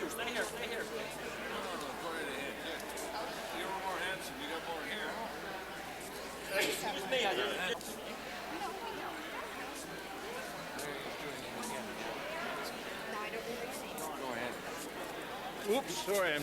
picture. Stay here. Stay here. No, go right ahead. You were more handsome. You got more hair. Excuse me. Go ahead. Oops, sorry.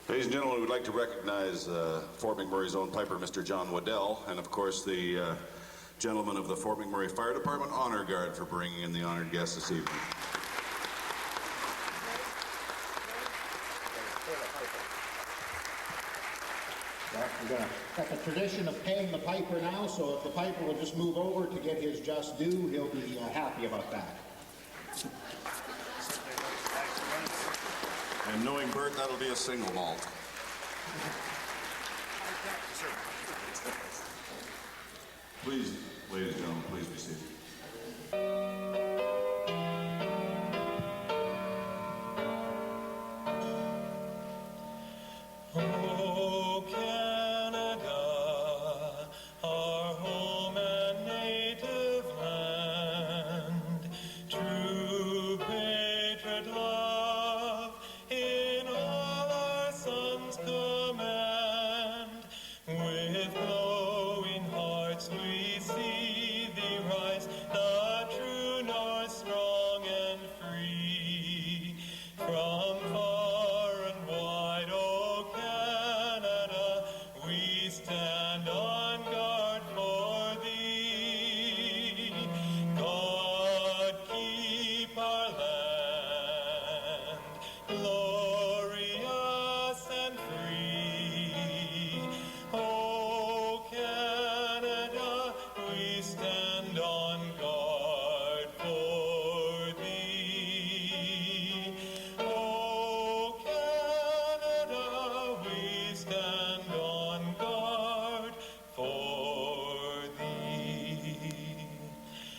Ladies and gentlemen, we'd like to recognize Fort McMurray's own piper, Mr. John Waddell, and of course the gentlemen of the Fort McMurray Fire Department Honor Guard for bringing in the honored guests this evening. We're going to set the tradition of paying the piper now, so if the piper will just move over to get his just due, he'll be happy about that. And knowing Bert, that'll be a single malt. Please, ladies and gentlemen, please be seated. Oh, Canada, our home and native land, true patriot love in all our sons' command. With glowing hearts we see thee rise, the true north, strong and free. From far and wide, oh Canada, we stand on guard for thee. God keep our land glorious and free. Oh Canada, we stand on guard for thee. Oh Canada, we stand on guard for thee.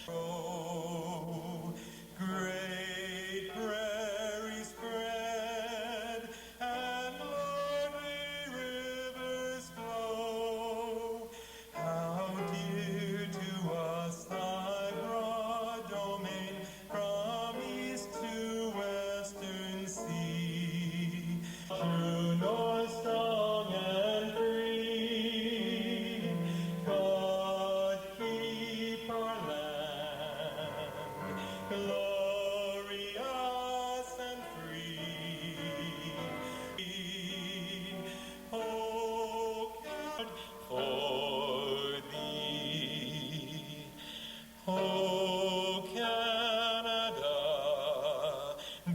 Oh, great prairies spread and lordly rivers flow. How dear to us thy broad domain from east to western sea. True north, strong and free. God keep our land glorious and free. Oh, God, for thee. Oh, Canada,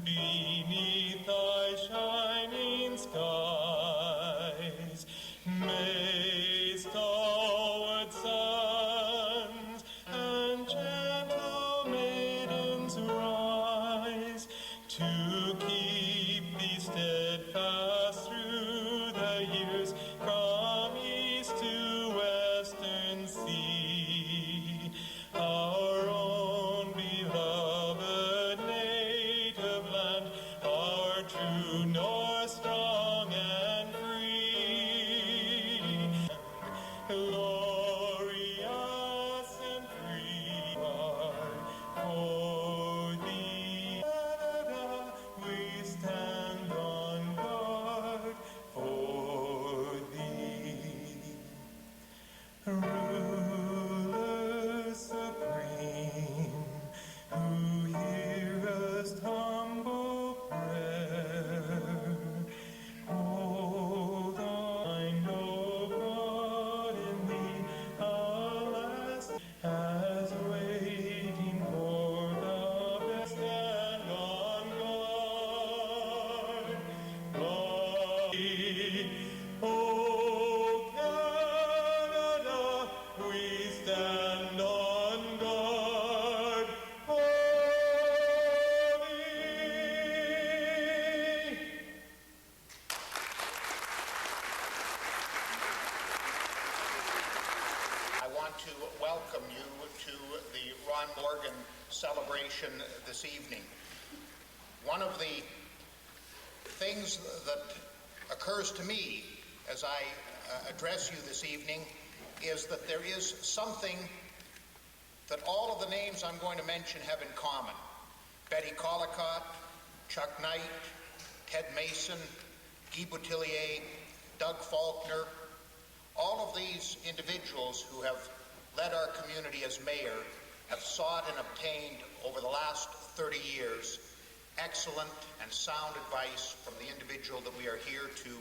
beneath thy shining skies, may stalwart sons and gentle maidens rise. to welcome you to the Ron Morgan celebration this evening. One of the things that occurs to me as I address you this evening is that there is something that all of the names I'm going to mention have in common. Betty Collicott, Chuck Knight, Ted Mason, Guy Boutillier, Doug Faulkner, all of these individuals who have led our community as mayor have sought and obtained over the last 30 years excellent and sound advice from the individual that we are here to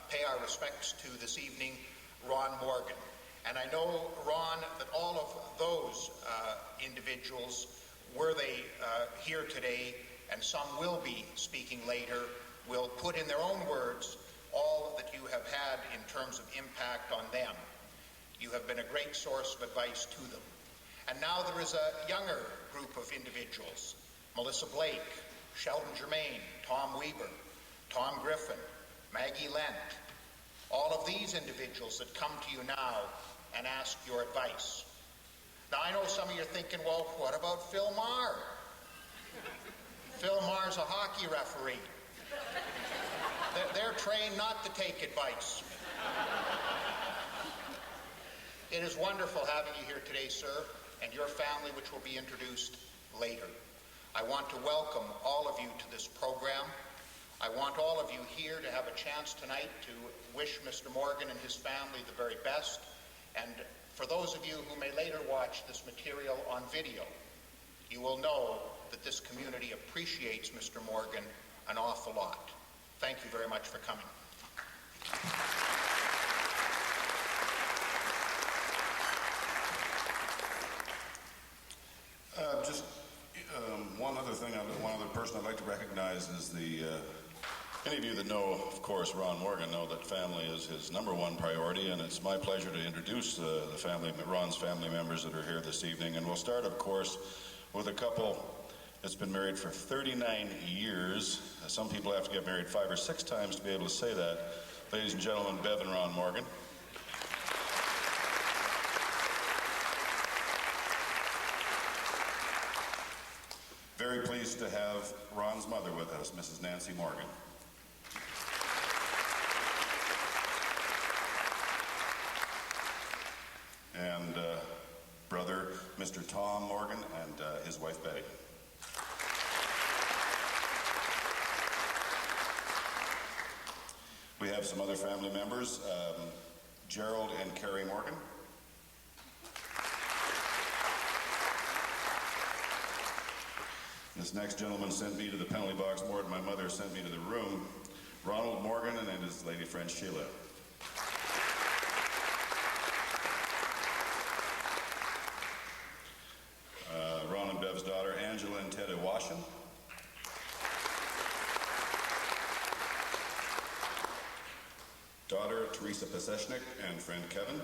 pay our respects to this evening, Ron Morgan. And I know, Ron, that all of those individuals, were they here today, and some will be speaking later, will put in their own words all that you have had in terms of impact on them. You have been a great source of advice to them. And now there is a younger group of individuals, Melissa Blake, Sheldon Germain, Tom Weber, Tom Griffin, Maggie Lent, all of these individuals that come to you now and ask your advice. Now, I know some of you are thinking, well, what about Phil Maher? Phil Maher's a hockey referee. They're trained not to take advice. It is wonderful having you here today, sir, and your family, which will be introduced later. I want to welcome all of you to this program. I want all of you here to have a chance tonight to wish Mr. Morgan and his family the very best. And for those of you who may later watch this material on video, you will know that this community appreciates Mr. Morgan an awful lot. Thank you very much for coming. One other thing, one other person I'd like to recognize is any of you that know, of course, Ron Morgan know that family is his number one priority, and it's my pleasure to introduce Ron's family members that are here this evening. And we'll start, of course, with a couple that's been married for 39 years. Some people have to get married 5 or 6 times to be able to say that. Ladies and gentlemen, Bev and Ron Morgan. Very pleased to have Ron's mother with us, Mrs. Nancy Morgan. And brother, Mr. Tom Morgan, and his wife, Betty. We have some other family members, Gerald and Carrie Morgan. This next gentleman sent me to the penalty box more than my mother sent me to the room. Ronald Morgan and his lady friend Sheila. Ron and Bev's daughter Angela and Ted Iwashin. Daughter Teresa Pasechnik and friend Kevin.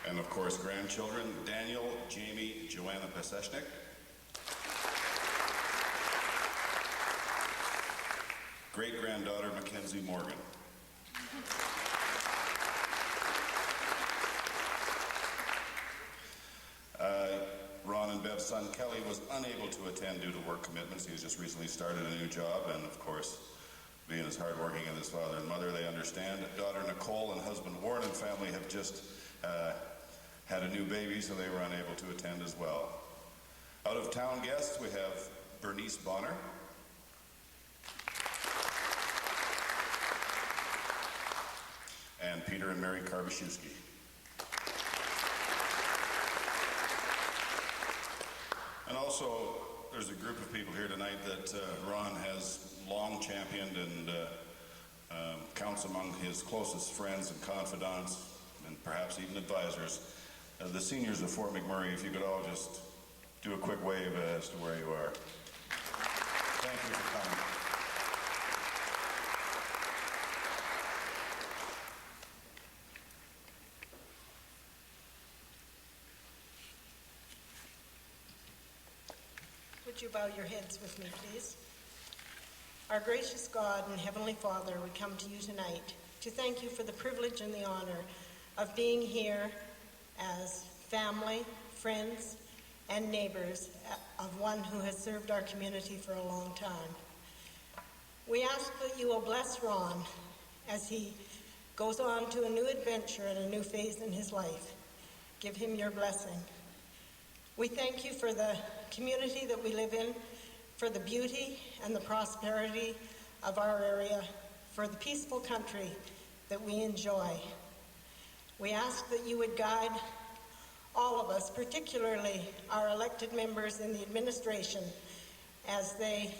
And of course, grandchildren, Daniel, Jamie, Joanna Pasechnik. Great-granddaughter, Mackenzie Morgan. Ron and Bev's son, Kelly, was unable to attend due to work commitments. He has just recently started a new job, and of course, being as hardworking as his father and mother, they understand. Daughter Nicole and husband Warren and family have just had a new baby, so they were unable to attend as well. Out of town guests, we have Bernice Bonner. And Peter and Mary Karbaszewski. And also, there's a group of people here tonight that Ron has long championed and counts among his closest friends and confidants, and perhaps even advisors. The seniors of Fort McMurray, if you could all just do a quick wave as to where you are. Thank you for coming. Would you bow your heads with me, please? Our gracious God and Heavenly Father, we come to you tonight to thank you for the privilege and the honor of being here as family, friends, and neighbors of one who has served our community for a long time. We ask that you will bless Ron as he goes on to a new adventure and a new phase in his life. Give him your blessing. We thank you for the community that we live in, for the beauty and the prosperity of our area, for the peaceful country that we enjoy. We ask that you would guide all of us, particularly our elected members in the administration, as they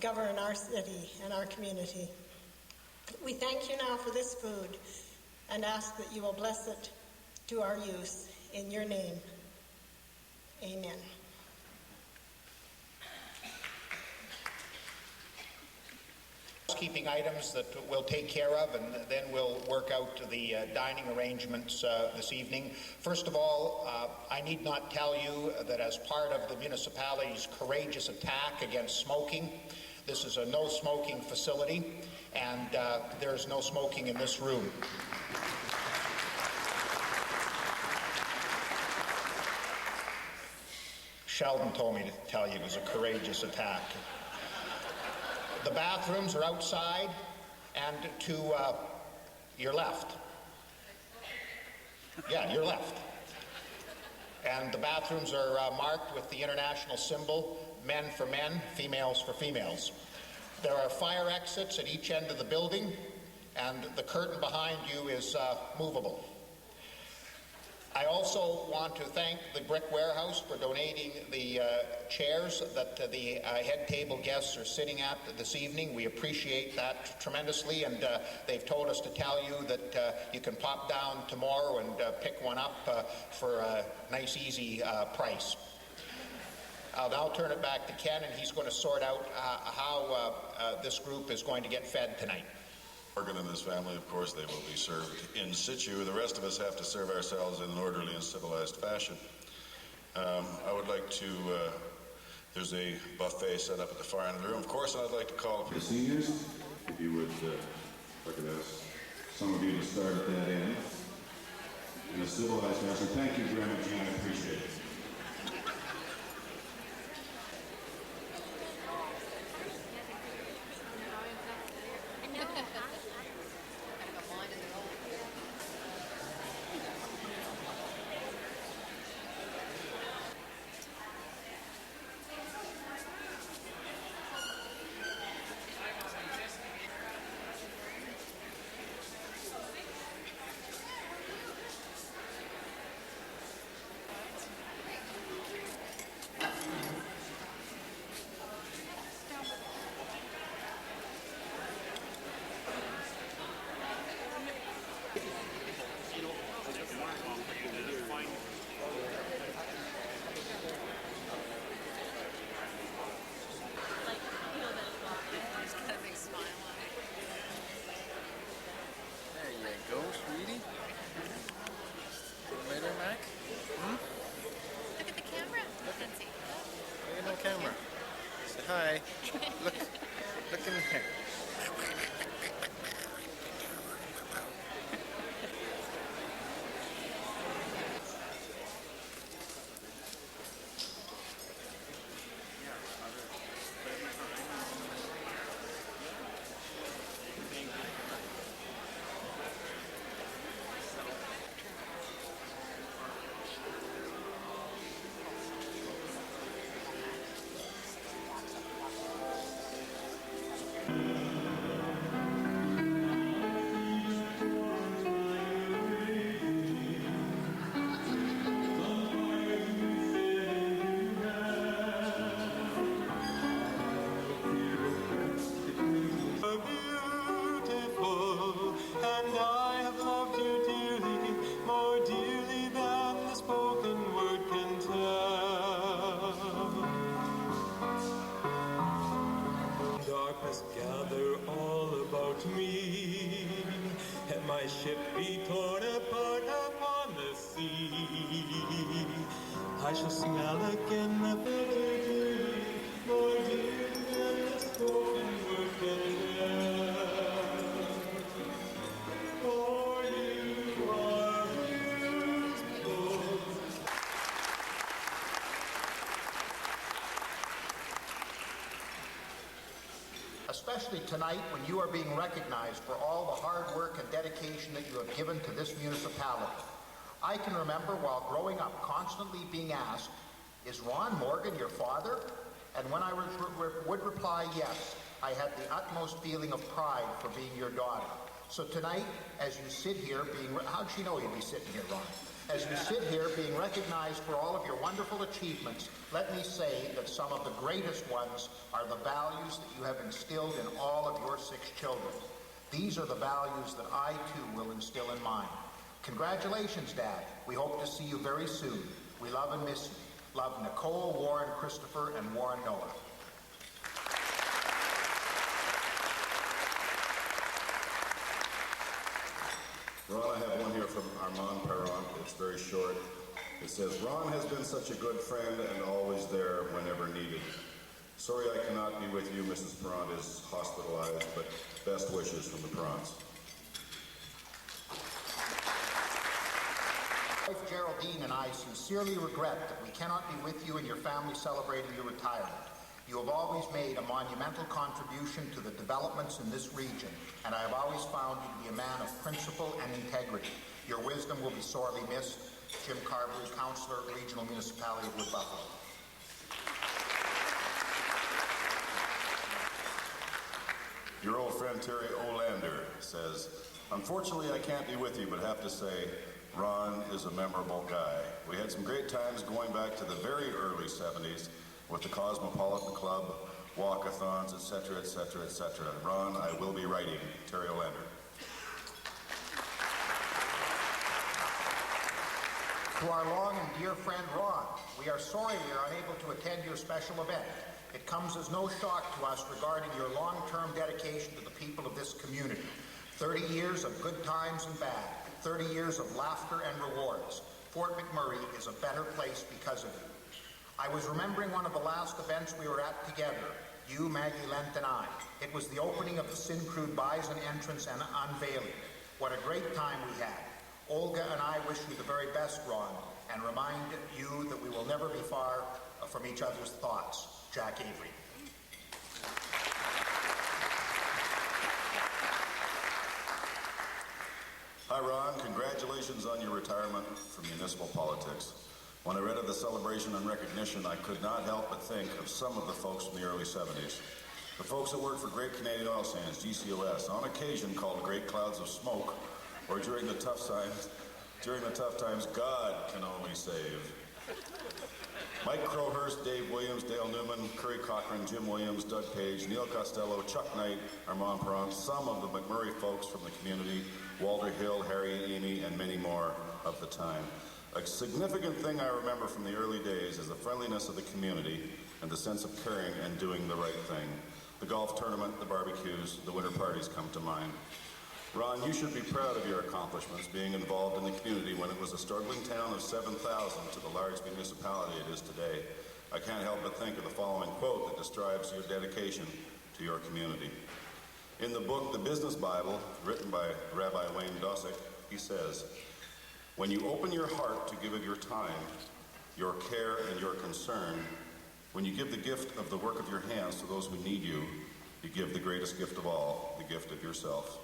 govern our city and our community. We thank you now for this food and ask that you will bless it to our use. In your name, amen. Housekeeping items that we'll take care of, and then we'll work out the dining arrangements this evening. First of all, I need not tell you that as part of the municipality's courageous attack against smoking, this is a no-smoking facility, and there is no smoking in this room. Sheldon told me to tell you it was a courageous attack. The bathrooms are outside and to your left. Yeah, your left. And the bathrooms are marked with the international symbol, men for men, females for females. There are fire exits at each end of the building, and the curtain behind you is movable. I also want to thank the Brick Warehouse for donating the chairs that the head table guests are sitting at this evening. We appreciate that tremendously, and they've told us to tell you that you can pop down tomorrow and pick one up for a nice, easy price. I'll now turn it back to Ken, and he's going to sort out how this group is going to get fed tonight. Morgan and his family, of course, they will be served in situ. The rest of us have to serve ourselves in an orderly and civilized fashion. I would like to, there's a buffet set up at the far end of the room, of course, and I'd like to call The seniors, if you would, if I could ask some of you to start at that end in a civilized fashion. Thank you very much, Ian, I appreciate it. Hi. Look in here. Gather all about me, and my ship be torn apart upon the sea. I shall smell again the melody, more dear than the spoken word can tell. especially tonight when you are being recognized for all the hard work and dedication that you have given to this municipality. I can remember while growing up constantly being asked, "Is Ron Morgan your father?" And when I would reply yes, I had the utmost feeling of pride for being your daughter. So tonight, as you sit here how'd she know you'd be sitting here, Ron? As you sit here being recognized for all of your wonderful achievements, let me say that some of the greatest ones are the values that you have instilled in all of your 6 children. These are the values that I, too, will instill in mine. Congratulations, Dad. We hope to see you very soon. We love and miss you. Love, Nicole, Warren, Christopher, and Warren Noah. Ron, I have one here from Armand Perron. It's very short. It says, "Ron has been such a good friend and always there whenever needed. Sorry I cannot be with you. Mrs. Perron is hospitalized, but best wishes from the Perrons." Wife Geraldine and I sincerely regret that we cannot be with you and your family celebrating your retirement. You have always made a monumental contribution to the developments in this region, and I have always found you to be a man of principle and integrity. Your wisdom will be sorely missed. Jim Carberry, Councillor, Regional Municipality of Wood Buffalo. Your old friend Terry Olander says, "Unfortunately, I can't be with you, but have to say, Ron is a memorable guy. We had some great times going back to the very early 70s with the Cosmopolitan Club, walkathons, etc., etc., etc. Ron, I will be writing." Terry Olander. To our long and dear friend Ron, we are sorry we are unable to attend your special event. It comes as no shock to us regarding your long-term dedication to the people of this community. 30 years of good times and bad, 30 years of laughter and rewards. Fort McMurray is a better place because of you. I was remembering one of the last events we were at together, you, Maggie Lent, and I. It was the opening of the Syncrude Bison entrance and unveiling. What a great time we had. Olga and I wish you the very best, Ron, and remind you that we will never be far from each other's thoughts. Jack Avery. Hi, Ron. Congratulations on your retirement from municipal politics. When I read of the celebration and recognition, I could not help but think of some of the folks from the early 70s. The folks that worked for Great Canadian Oil Sands, GCOS, on occasion called Great Clouds of Smoke, or during the tough times, God can only save. Mike Crowhurst, Dave Williams, Dale Newman, Curry Cochran, Jim Williams, Doug Page, Neil Costello, Chuck Knight, Armand Perron, some of the McMurray folks from the community, Walter Hill, Harry, Amy, and many more of the time. A significant thing I remember from the early days is the friendliness of the community and the sense of caring and doing the right thing. The golf tournament, the barbecues, the winter parties come to mind. Ron, you should be proud of your accomplishments being involved in the community when it was a struggling town of 7,000 to the large municipality it is today. I can't help but think of the following quote that describes your dedication to your community. In the book, The Business Bible, written by Rabbi Wayne Dosick, he says, "When you open your heart to give of your time, your care, and your concern, when you give the gift of the work of your hands to those who need you, you give the greatest gift of all, the gift of yourself."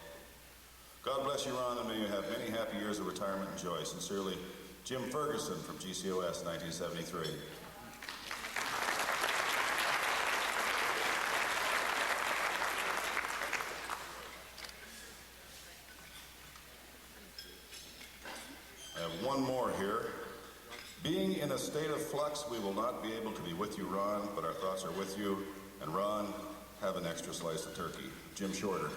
God bless you, Ron, and may you have many happy years of retirement and joy. Sincerely, Jim Ferguson from GCOS 1973. I have one more here. Being in a state of flux, we will not be able to be with you, Ron, but our thoughts are with you. And Ron, have an extra slice of turkey. Jim Shorter.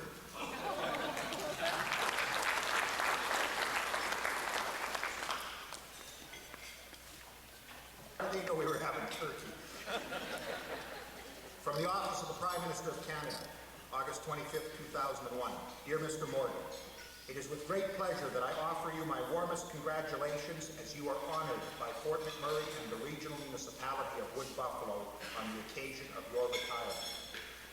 I didn't know we were having turkey. From the Office of the Prime Minister of Canada, August 25th, 2001. Dear Mr. Morgan, it is with great pleasure that I offer you my warmest congratulations as you are honored by Fort McMurray and the Regional Municipality of Wood Buffalo on the occasion of your retirement.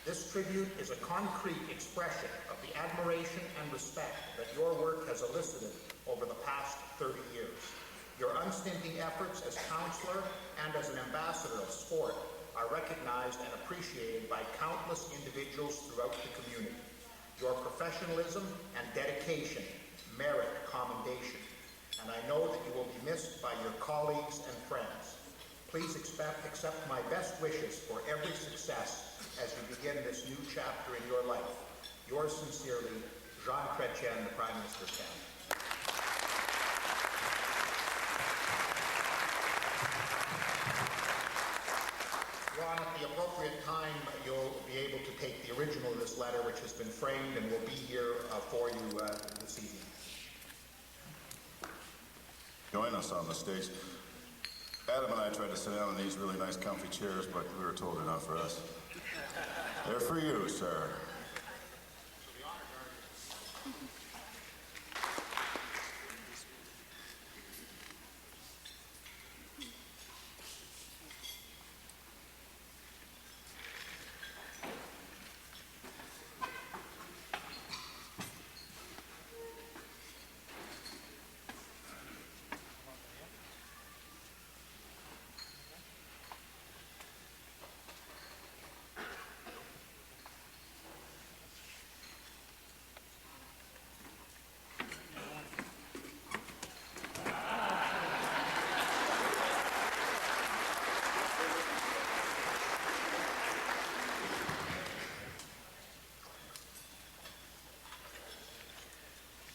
This tribute is a concrete expression of the admiration and respect that your work has elicited over the past 30 years. Your unstinting efforts as councillor and as an ambassador of sport are recognized and appreciated by countless individuals throughout the community. Your professionalism and dedication merit commendation, and I know that you will be missed by your colleagues and friends. Please accept my best wishes for every success as you begin this new chapter in your life. Yours sincerely, Jean Chrétien, the Prime Minister of Canada. Ron, at the appropriate time, you'll be able to take the original of this letter, which has been framed and will be here for you this evening. Join us on the stage. Adam and I tried to sit down in these really nice comfy chairs, but we were told they're not for us. They're for you, sir.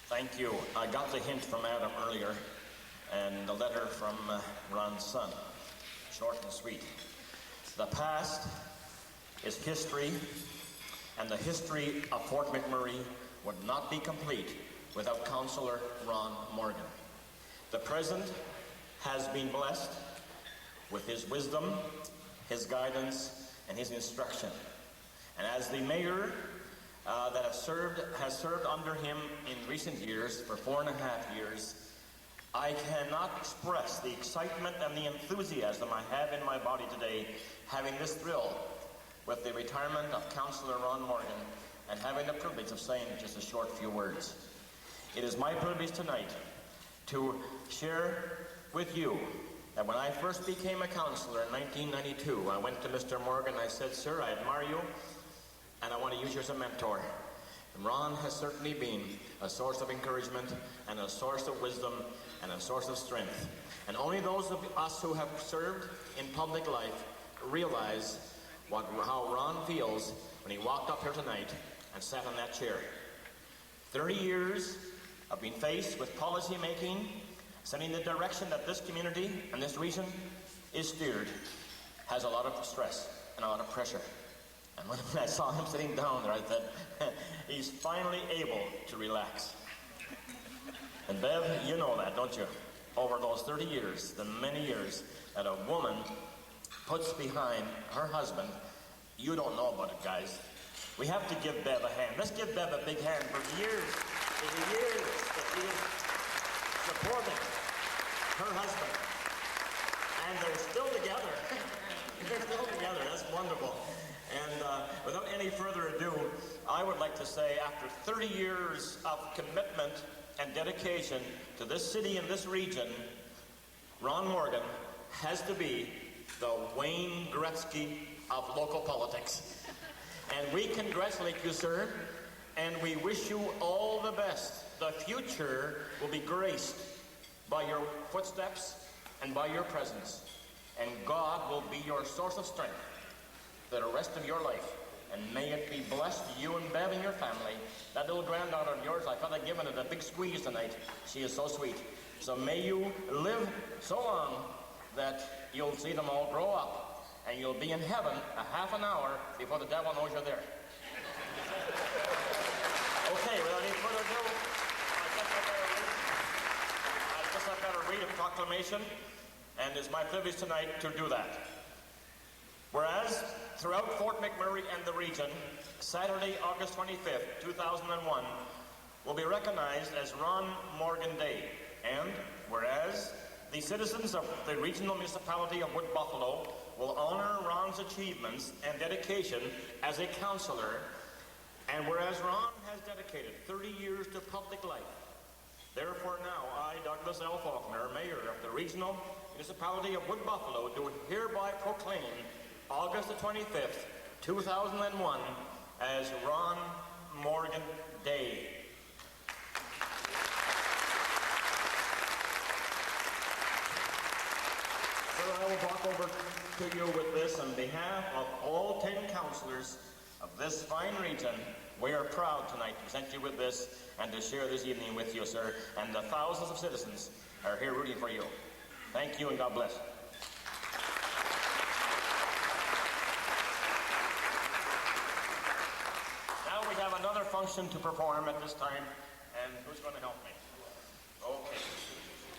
Thank you. I got the hint from Adam earlier, and the letter from Ron's son. Short and sweet. The past is history, and the history of Fort McMurray would not be complete without Councillor Ron Morgan. The present has been blessed with his wisdom, his guidance, and his instruction. And as the mayor that has served under him in recent years for 4.5 years, I cannot express the excitement and the enthusiasm I have in my body today, having this thrill with the retirement of Councillor Ron Morgan and having the privilege of saying just a short few words. It is my privilege tonight to share with you that when I first became a councillor in 1992, I went to Mr. Morgan and I said, "Sir, I admire you, and I want to use you as a mentor." And Ron has certainly been a source of encouragement and a source of wisdom and a source of strength. And only those of us who have served in public life realize how Ron feels when he walked up here tonight and sat in that chair. 30 years of being faced with policy making, setting the direction that this community and this region is steered, has a lot of stress and a lot of pressure. And when I saw him sitting down there, I said, he's finally able to relax. And Bev, you know that, don't you? Over those 30 years, the many years that a woman puts behind her husband, you don't know about it, guys. We have to give Bev a hand. Let's give Bev a big hand for the years that she is supporting her husband. And they're still together. They're still together. That's wonderful. And without any further ado, I would like to say, after 30 years of commitment and dedication to this city and this region, Ron Morgan has to be the Wayne Gretzky of local politics. And we congratulate you, sir, and we wish you all the best. The future will be graced by your footsteps and by your presence. And God will be your source of strength for the rest of your life. And may it be blessed, you and Bev and your family. That little granddaughter of yours, I felt like giving it a big squeeze tonight. She is so sweet. So may you live so long that you'll see them all grow up, and you'll be in heaven a half an hour before the devil knows you're there. Okay, without any further ado, I guess I better read a proclamation, and it's my privilege tonight to do that. Whereas, throughout Fort McMurray and the region, Saturday, August 25th, 2001, will be recognized as Ron Morgan Day. And whereas, the citizens of the regional municipality of Wood Buffalo will honor Ron's achievements and dedication as a councillor. And whereas Ron has dedicated 30 years to public life, therefore now I, Douglas L. Faulkner, Mayor of the regional municipality of Wood Buffalo, do hereby proclaim August the 25th, 2001, as Ron Morgan Day. Sir, I will walk over to you with this on behalf of all 10 councillors of this fine region. We are proud tonight to present you with this and to share this evening with you, sir, and the thousands of citizens are here rooting for you. Thank you and God bless. Now we have another function to perform at this time, and who's going to help me? Okay.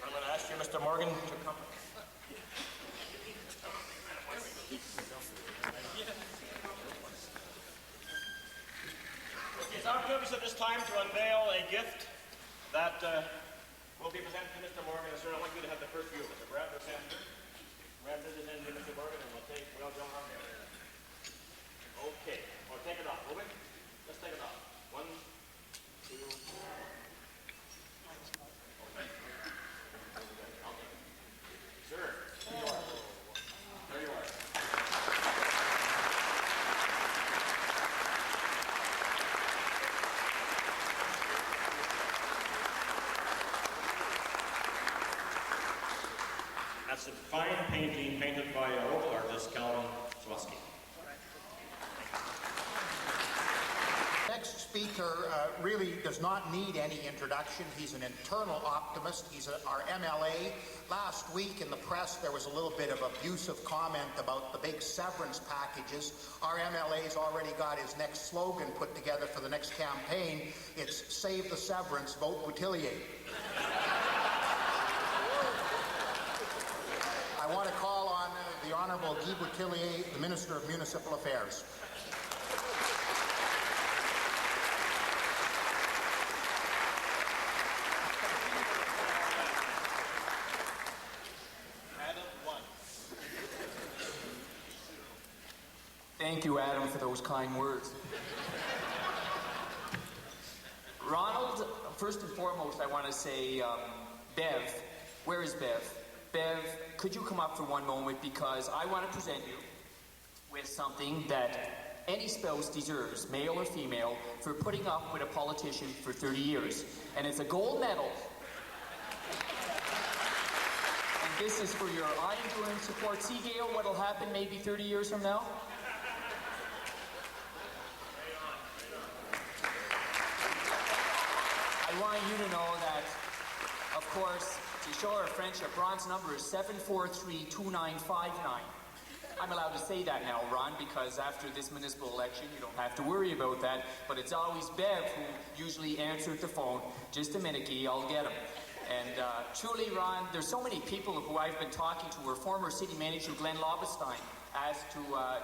I'm going to ask you, Mr. Morgan, to come. It's our privilege at this time to unveil a gift that will be presented to Mr. Morgan. Sir, I'd like you to have the first view of it. So grab this hand. Grab this hand, Mr. Morgan, and we'll jump on there. Okay. Well, take it off, will we? Let's take it off. 1, 2, 3. Okay. Sir, there you are. There you are. That's a fine painting painted by a local artist, Calvin Swansky. Next speaker really does not need any introduction. He's an internal optimist. He's our MLA. Last week in the press there was a little bit of abusive comment about the big severance packages. Our MLA's already got his next slogan put together for the next campaign. It's Save the Severance, Vote Boutillier. I want to call on the Honourable Guy Boutillier, the Minister of Municipal Affairs. Thank you, Adam, for those kind words. Ronald, first and foremost, I want to say, Bev, where is Bev? Bev, could you come up for one moment, because I want to present you with something that any spouse deserves, male or female, for putting up with a politician for 30 years. And it's a gold medal. And this is for your ongoing support. See, Gail, what'll happen maybe 30 years from now? I want you to know that, of course, to show our friendship, Ron's number is 743-2959. I'm allowed to say that now, Ron, because after this municipal election, you don't have to worry about that. But it's always Bev who usually answered the phone. Just a minute, Guy, I'll get him. And truly, Ron, there's so many people who I've been talking to. Our former city manager, Glenn Lobestein, asked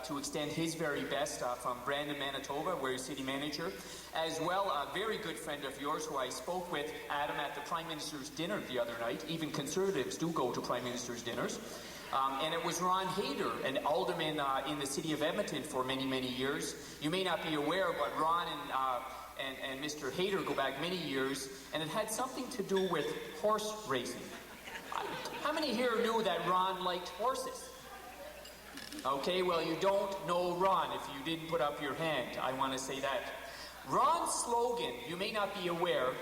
to extend his very best from Brandon, Manitoba, where he's city manager. As well, a very good friend of yours who I spoke with, Adam, at the Prime Minister's dinner the other night. Even Conservatives do go to Prime Minister's dinners. And it was Ron Hayter, an alderman in the city of Edmonton for many, many years. You may not be aware, but Ron and Mr. Hayter go back many years, and it had something to do with horse racing. How many here knew that Ron liked horses? Okay, well, you don't know Ron if you didn't put up your hand. I want to say that. Ron's slogan, you may not be aware,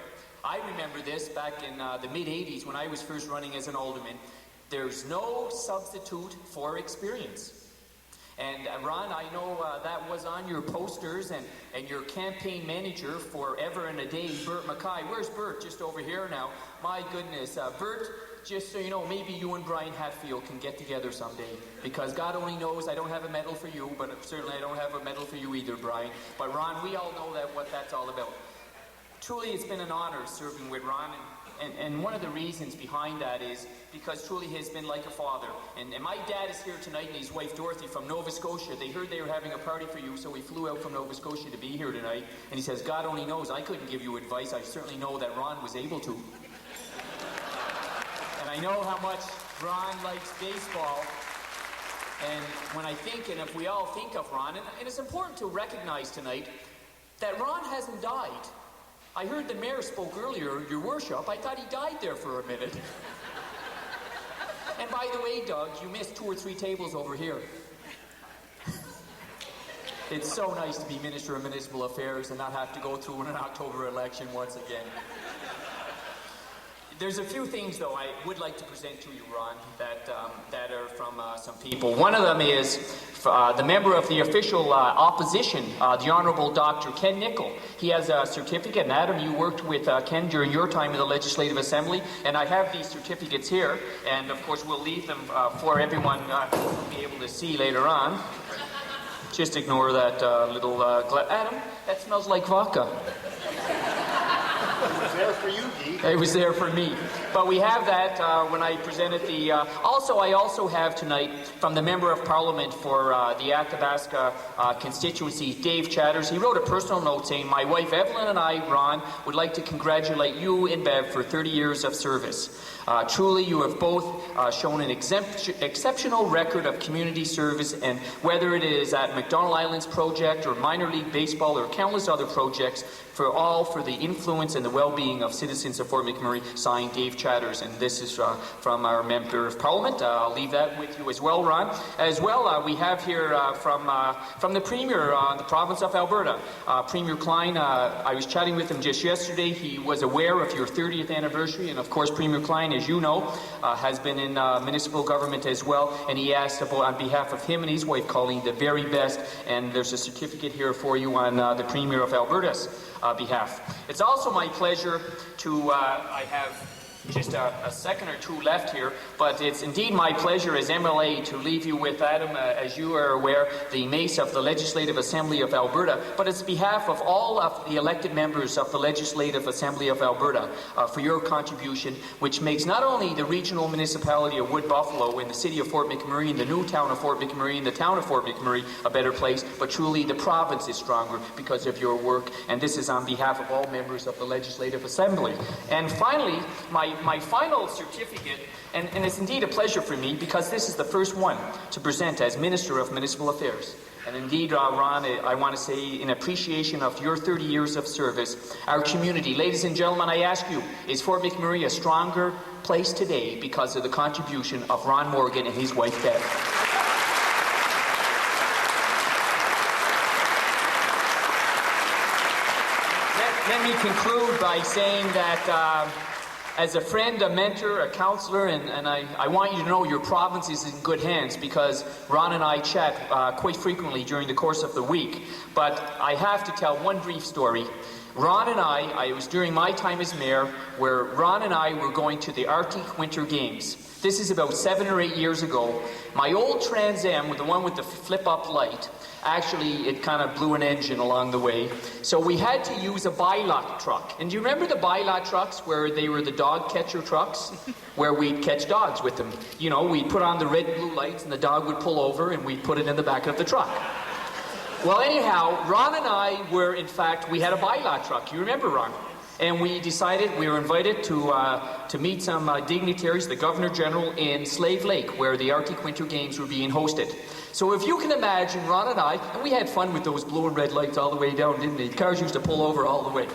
I remember this back in the mid-'80s when I was first running as an alderman. There's no substitute for experience. And Ron, I know that was on your posters, and your campaign manager forever and a day, Bert Mackay. Where's Bert? Just over here now. My goodness. Bert, just so you know, maybe you and Brian Hatfield can get together someday. Because God only knows I don't have a medal for you, but certainly I don't have a medal for you either, Brian. But Ron, we all know what that's all about. Truly, it's been an honor serving with Ron, and one of the reasons behind that is because truly he has been like a father. And my dad is here tonight, and his wife Dorothy from Nova Scotia. They heard they were having a party for you, so we flew out from Nova Scotia to be here tonight. And he says, God only knows, I couldn't give you advice. I certainly know that Ron was able to. And I know how much Ron likes baseball. And when I think, and if we all think of Ron, and it's important to recognize tonight that Ron hasn't died. I heard the mayor spoke earlier, your worship. I thought he died there for a minute. And by the way, Doug, you missed 2 or 3 tables over here. It's so nice to be Minister of Municipal Affairs and not have to go through an October election once again. There's a few things, though, I would like to present to you, Ron, that are from some people. One of them is the member of the official opposition, the Honourable Dr. Ken Nichol. He has a certificate, and Adam, you worked with Ken during your time in the Legislative Assembly, and I have these certificates here, and of course we'll leave them for everyone to be able to see later on. Just ignore that little Adam, that smells like vodka. It was there for you, Guy. It was there for me. But we have that when I presented the... I also have tonight from the Member of Parliament for the Athabasca constituency, Dave Chatters. He wrote a personal note saying, "My wife Evelyn and I, Ron, would like to congratulate you and Bev for 30 years of service. Truly, you have both shown an exceptional record of community service, and whether it is at McDonald Islands project or minor league baseball or countless other projects, for the influence and the well-being of citizens of Fort McMurray," signed Dave Chatters. And this is from our Member of Parliament. I'll leave that with you as well, Ron. As well, we have here from the Premier of the province of Alberta, Premier Klein. I was chatting with him just yesterday. He was aware of your 30th anniversary, and of course Premier Klein, as you know, has been in municipal government as well, and he asked about, on behalf of him and his wife Colleen, the very best, and there's a certificate here for you on the Premier of Alberta's behalf. It's also my pleasure to, I have just a second or two left here, but it's indeed my pleasure as MLA to leave you with Adam, as you are aware, the mace of the Legislative Assembly of Alberta, but it's behalf of all of the elected members of the Legislative Assembly of Alberta for your contribution, which makes not only the regional municipality of Wood Buffalo in the city of Fort McMurray and the new town of Fort McMurray and the town of Fort McMurray a better place, but truly the province is stronger because of your work, and this is on behalf of all members of the Legislative Assembly. And finally, my final certificate, and it's indeed a pleasure for me because this is the first one to present as Minister of Municipal Affairs. And indeed, Ron, I want to say in appreciation of your 30 years of service, our community, ladies and gentlemen, I ask you, is Fort McMurray a stronger place today because of the contribution of Ron Morgan and his wife, Bev? Let me conclude by saying that as a friend, a mentor, a counselor, and I want you to know your province is in good hands because Ron and I chat quite frequently during the course of the week. But I have to tell one brief story. Ron and I was during my time as mayor, where Ron and I were going to the Arctic Winter Games. This is about 7 or 8 years ago. My old Trans Am, with the one with the flip-up light, actually, it kind of blew an engine along the way. So we had to use a bylot truck. And do you remember the bylot trucks where they were the dog catcher trucks? Where we'd catch dogs with them. You know, we'd put on the red and blue lights and the dog would pull over and we'd put it in the back of the truck. Well, anyhow, Ron and I were, in fact, we had a bylot truck. You remember, Ron? And we decided, we were invited to meet some dignitaries, the Governor General in Slave Lake, where the Arctic Winter Games were being hosted. So if you can imagine, Ron and I, and we had fun with those blue and red lights all the way down, didn't we? The cars used to pull over all the way.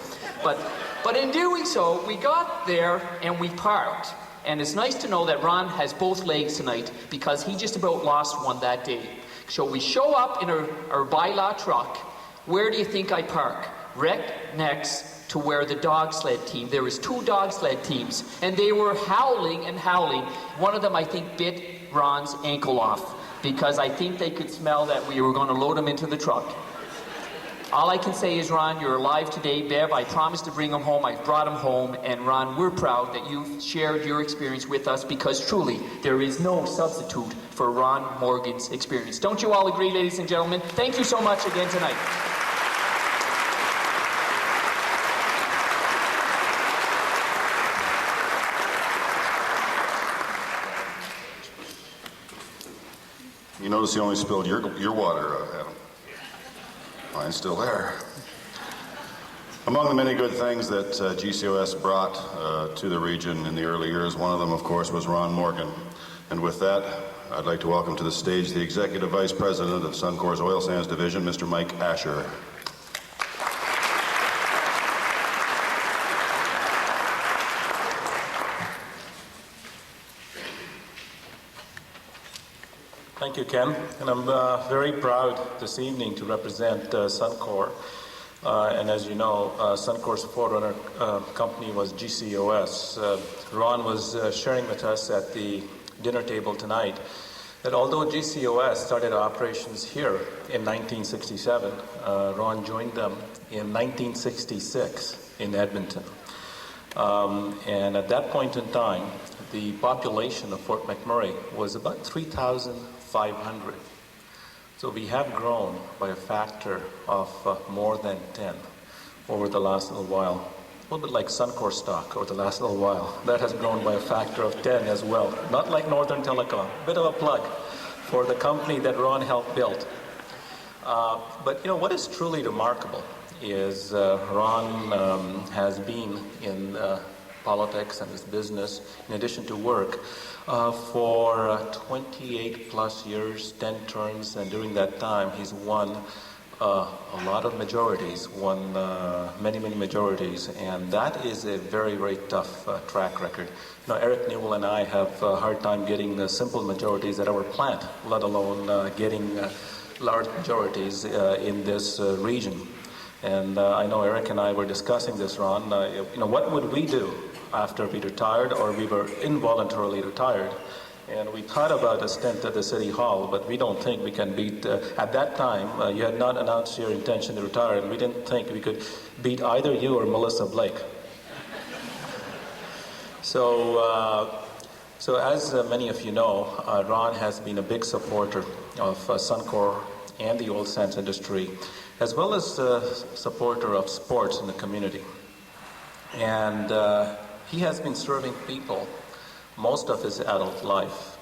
But in doing so, we got there and we parked. And it's nice to know that Ron has both legs tonight because he just about lost one that day. So we show up in our bylot truck. Where do you think I park? Right next to where the dog sled team, there was 2 dog sled teams, and they were howling and howling. One of them, I think, bit Ron's ankle off because I think they could smell that we were going to load him into the truck. All I can say is, Ron, you're alive today. Bev, I promised to bring him home. I've brought him home. And Ron, we're proud that you've shared your experience with us because truly, there is no substitute for Ron Morgan's experience. Don't you all agree, ladies and gentlemen? Thank you so much again tonight. You notice he only spilled your water, Adam. Mine's still there. Among the many good things that GCOS brought to the region in the early years, one of them, of course, was Ron Morgan. And with that, I'd like to welcome to the stage the Executive Vice President of Suncor's Oil Sands Division, Mr. Mike Asher. Thank you, Ken. And I'm very proud this evening to represent Suncor. And as you know, Suncor's forerunner company was GCOS. Ron was sharing with us at the dinner table tonight that although GCOS started operations here in 1967, Ron joined them in 1966 in Edmonton. And at that point in time, the population of Fort McMurray was about 3,500. So we have grown by a factor of more than 10 over the last little while. A little bit like Suncor stock over the last little while. That has grown by a factor of 10 as well. Not like Northern Telecom. Bit of a plug for the company that Ron helped build. But you know, what is truly remarkable is Ron has been in politics and his business, in addition to work, for 28 plus years, 10 terms, and during that time he's won a lot of majorities, won many majorities, and that is a very, very tough track record. You know, Eric Newell and I have a hard time getting simple majorities at our plant, let alone getting large majorities in this region. And I know Eric and I were discussing this, Ron. You know, what would we do after we retired, or we were involuntarily retired? And we thought about a stint at the City Hall, but we don't think we can beat, at that time, you had not announced your intention to retire, and we didn't think we could beat either you or Melissa Blake. So as many of you know, Ron has been a big supporter of Suncor and the oil sands industry, as well as a supporter of sports in the community. And he has been serving people most of his adult life.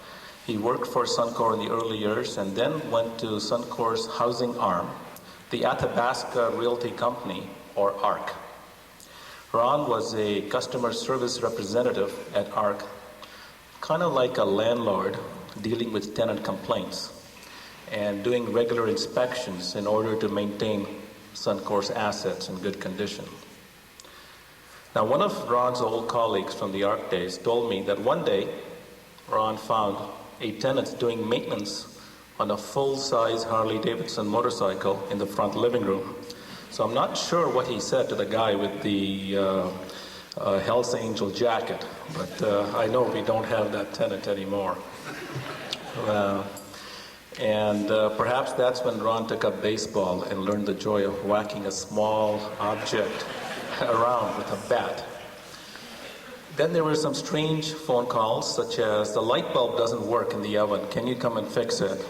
He worked for Suncor in the early years and then went to Suncor's housing arm, the Athabasca Realty Company, or ARC. Ron was a customer service representative at ARC, kind of like a landlord dealing with tenant complaints and doing regular inspections in order to maintain Suncor's assets in good condition. Now, one of Ron's old colleagues from the ARC days told me that one day Ron found a tenant doing maintenance on a full-size Harley-Davidson motorcycle in the front living room. So I'm not sure what he said to the guy with the Hell's Angel jacket, but I know we don't have that tenant anymore. And perhaps that's when Ron took up baseball and learned the joy of whacking a small object around with a bat. Then there were some strange phone calls, such as, the light bulb doesn't work in the oven, can you come and fix it?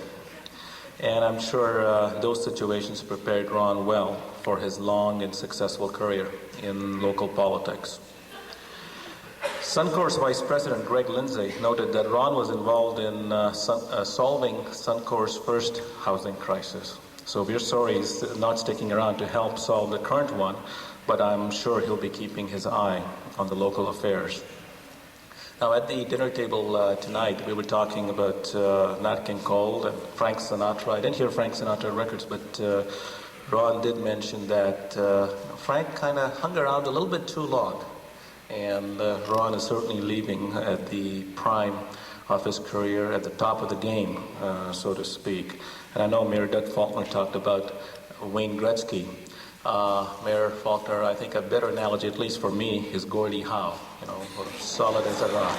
And I'm sure those situations prepared Ron well for his long and successful career in local politics. Suncor's Vice President Greg Lindsay noted that Ron was involved in solving Suncor's first housing crisis. So we're sorry he's not sticking around to help solve the current one, but I'm sure he'll be keeping his eye on the local affairs. Now, at the dinner table tonight, we were talking about Nat King Cole and Frank Sinatra. I didn't hear Frank Sinatra records, but Ron did mention that Frank kind of hung around a little bit too long. And Ron is certainly leaving at the prime of his career, at the top of the game, so to speak. And I know Mayor Doug Faulkner talked about Wayne Gretzky. Mayor Faulkner, I think a better analogy, at least for me, is Gordie Howe, you know, solid as a rock.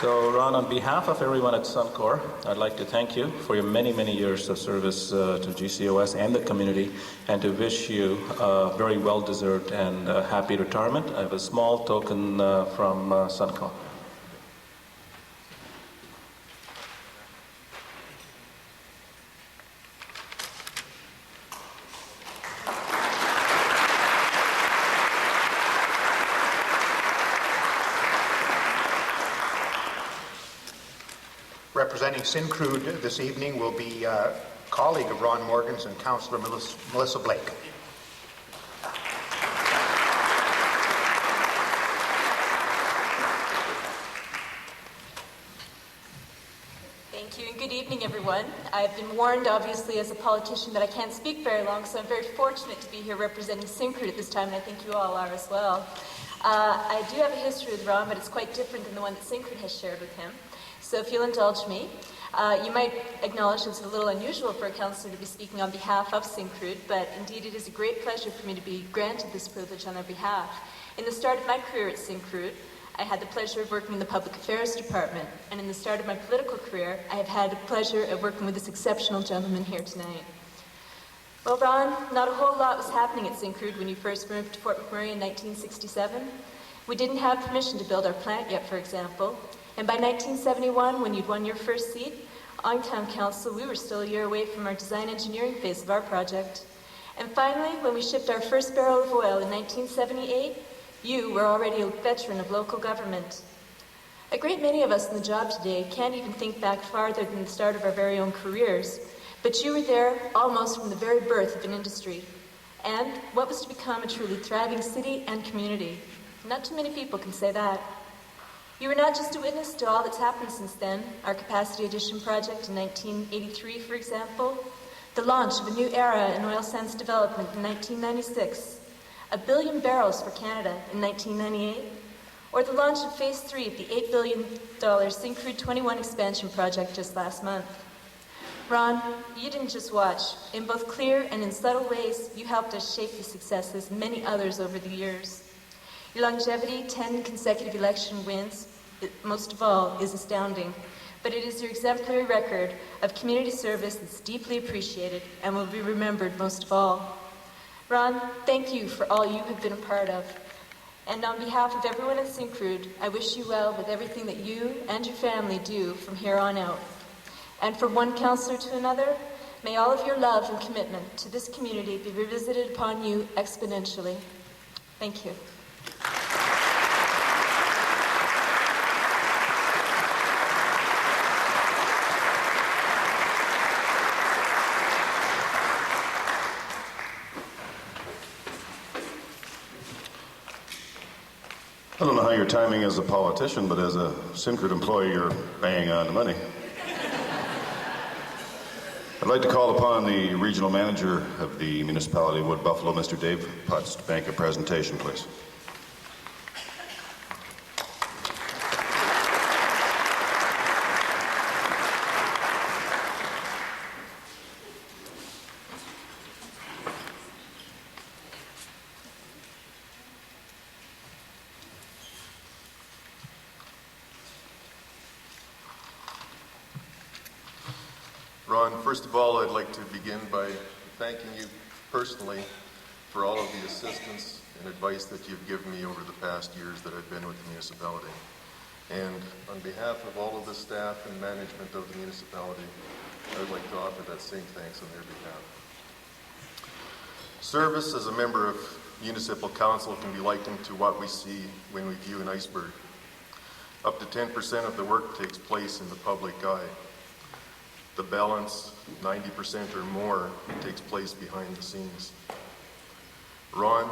So, Ron, on behalf of everyone at Suncor, I'd like to thank you for your many, many years of service to GCOS and the community, and to wish you a very well-deserved and happy retirement. I have a small token from Suncor. Representing Syncrude this evening will be a colleague of Ron Morgan's and Councillor Melissa Blake. Thank you, and good evening, everyone. I've been warned, obviously, as a politician, that I can't speak very long, so I'm very fortunate to be here representing Syncrude at this time, and I think you all are as well. I do have a history with Ron, but it's quite different than the one that Syncrude has shared with him. So if you'll indulge me, you might acknowledge it's a little unusual for a councillor to be speaking on behalf of Syncrude, but indeed it is a great pleasure for me to be granted this privilege on their behalf. In the start of my career at Syncrude, I had the pleasure of working in the Public Affairs Department, and in the start of my political career, I have had the pleasure of working with this exceptional gentleman here tonight. Well, Ron, not a whole lot was happening at Syncrude when you first moved to Fort McMurray in 1967. We didn't have permission to build our plant yet, for example, and by 1971, when you'd won your first seat on Town Council, we were still a year away from our design engineering phase of our project. And finally, when we shipped our first barrel of oil in 1978, you were already a veteran of local government. A great many of us in the job today can't even think back farther than the start of our very own careers, but you were there almost from the very birth of an industry, and what was to become a truly thriving city and community. Not too many people can say that. You were not just a witness to all that's happened since then, our Capacity Addition project in 1983, for example, the launch of a new era in oil sands development in 1996, 1 billion barrels for Canada in 1998, or the launch of Phase 3 of the $8 billion Syncrude 21 expansion project just last month. Ron, you didn't just watch. In both clear and in subtle ways, you helped us shape the successes of many others over the years. Your longevity, 10 consecutive election wins, most of all, is astounding. But it is your exemplary record of community service that's deeply appreciated and will be remembered most of all. Ron, thank you for all you have been a part of. And on behalf of everyone at Syncrude, I wish you well with everything that you and your family do from here on out. And from one councillor to another, may all of your love and commitment to this community be revisited upon you exponentially. Thank you. I don't know how your timing as a politician, but as a Syncrude employee, you're bang on the money. I'd like to call upon the regional manager of the municipality of Wood Buffalo, Mr. Dave Putz, to make a presentation, please. Ron, first of all, I'd like to begin by thanking you personally for all of the assistance and advice that you've given me over the past years that I've been with the municipality. And on behalf of all of the staff and management of the municipality, I would like to offer that same thanks on their behalf. Service as a member of municipal council can be likened to what we see when we view an iceberg. Up to 10% of the work takes place in the public eye. The balance, 90% or more, takes place behind the scenes. Ron,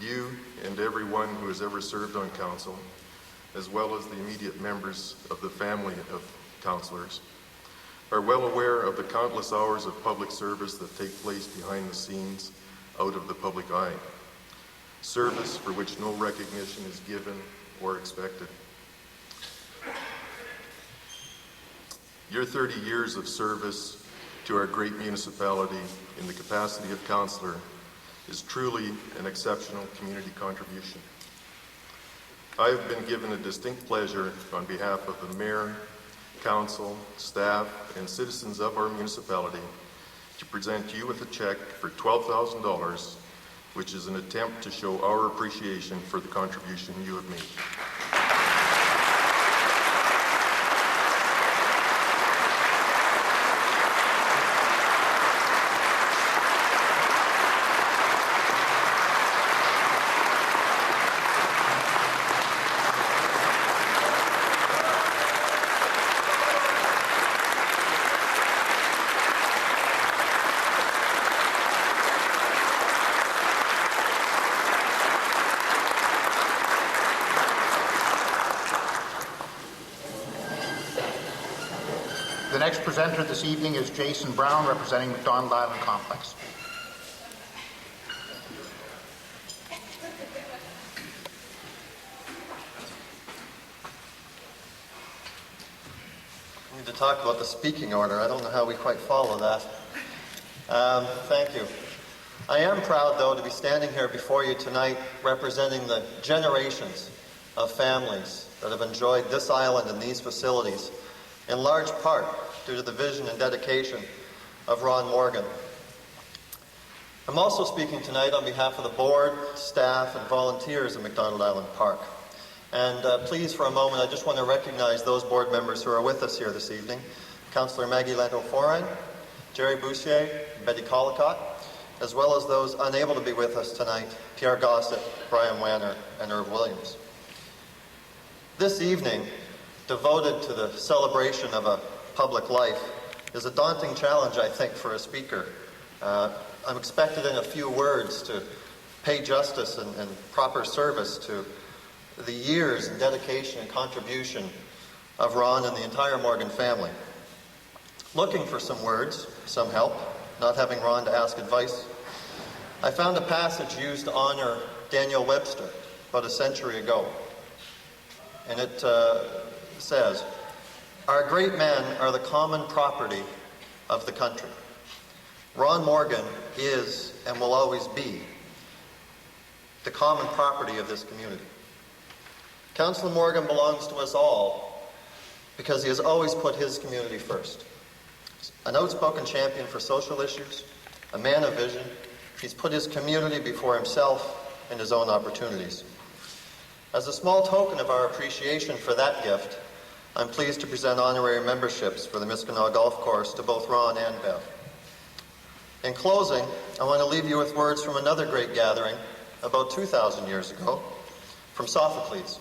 you and everyone who has ever served on council, as well as the immediate members of the family of councillors, are well aware of the countless hours of public service that take place behind the scenes, out of the public eye. Service for which no recognition is given or expected. Your 30 years of service to our great municipality in the capacity of councillor is truly an exceptional community contribution. I have been given a distinct pleasure on behalf of the mayor, council, staff, and citizens of our municipality to present you with a check for $12,000, which is an attempt to show our appreciation for the contribution you have made. The next presenter this evening is Jason Brown, representing McDonald Island Complex. need to talk about the speaking order. I don't know how we quite follow that. Thank you. I am proud, though, to be standing here before you tonight representing the generations of families that have enjoyed this island and these facilities, in large part due to the vision and dedication of Ron Morgan. I'm also speaking tonight on behalf of the board, staff, and volunteers of McDonald Island Park. And please, for a moment, I just want to recognize those board members who are with us here this evening. Councillor Maggie Lento-Foran, Jerry Boucher, Betty Collicott, as well as those unable to be with us tonight, Pierre Gossett, Brian Wanner, and Irv Williams. This evening, devoted to the celebration of a public life, is a daunting challenge, I think, for a speaker. I'm expected in a few words to pay justice and proper service to the years and dedication and contribution of Ron and the entire Morgan family. Looking for some words, some help, not having Ron to ask advice, I found a passage used to honor Daniel Webster about a century ago. And it says, "Our great men are the common property of the country. Ron Morgan is and will always be the common property of this community. Councillor Morgan belongs to us all because he has always put his community first. An outspoken champion for social issues, a man of vision, he's put his community before himself and his own opportunities. As a small token of our appreciation for that gift, I'm pleased to present honorary memberships for the Miskinaw Golf Course to both Ron and Bev. In closing, I want to leave you with words from another great gathering about 2,000 years ago, from Sophocles.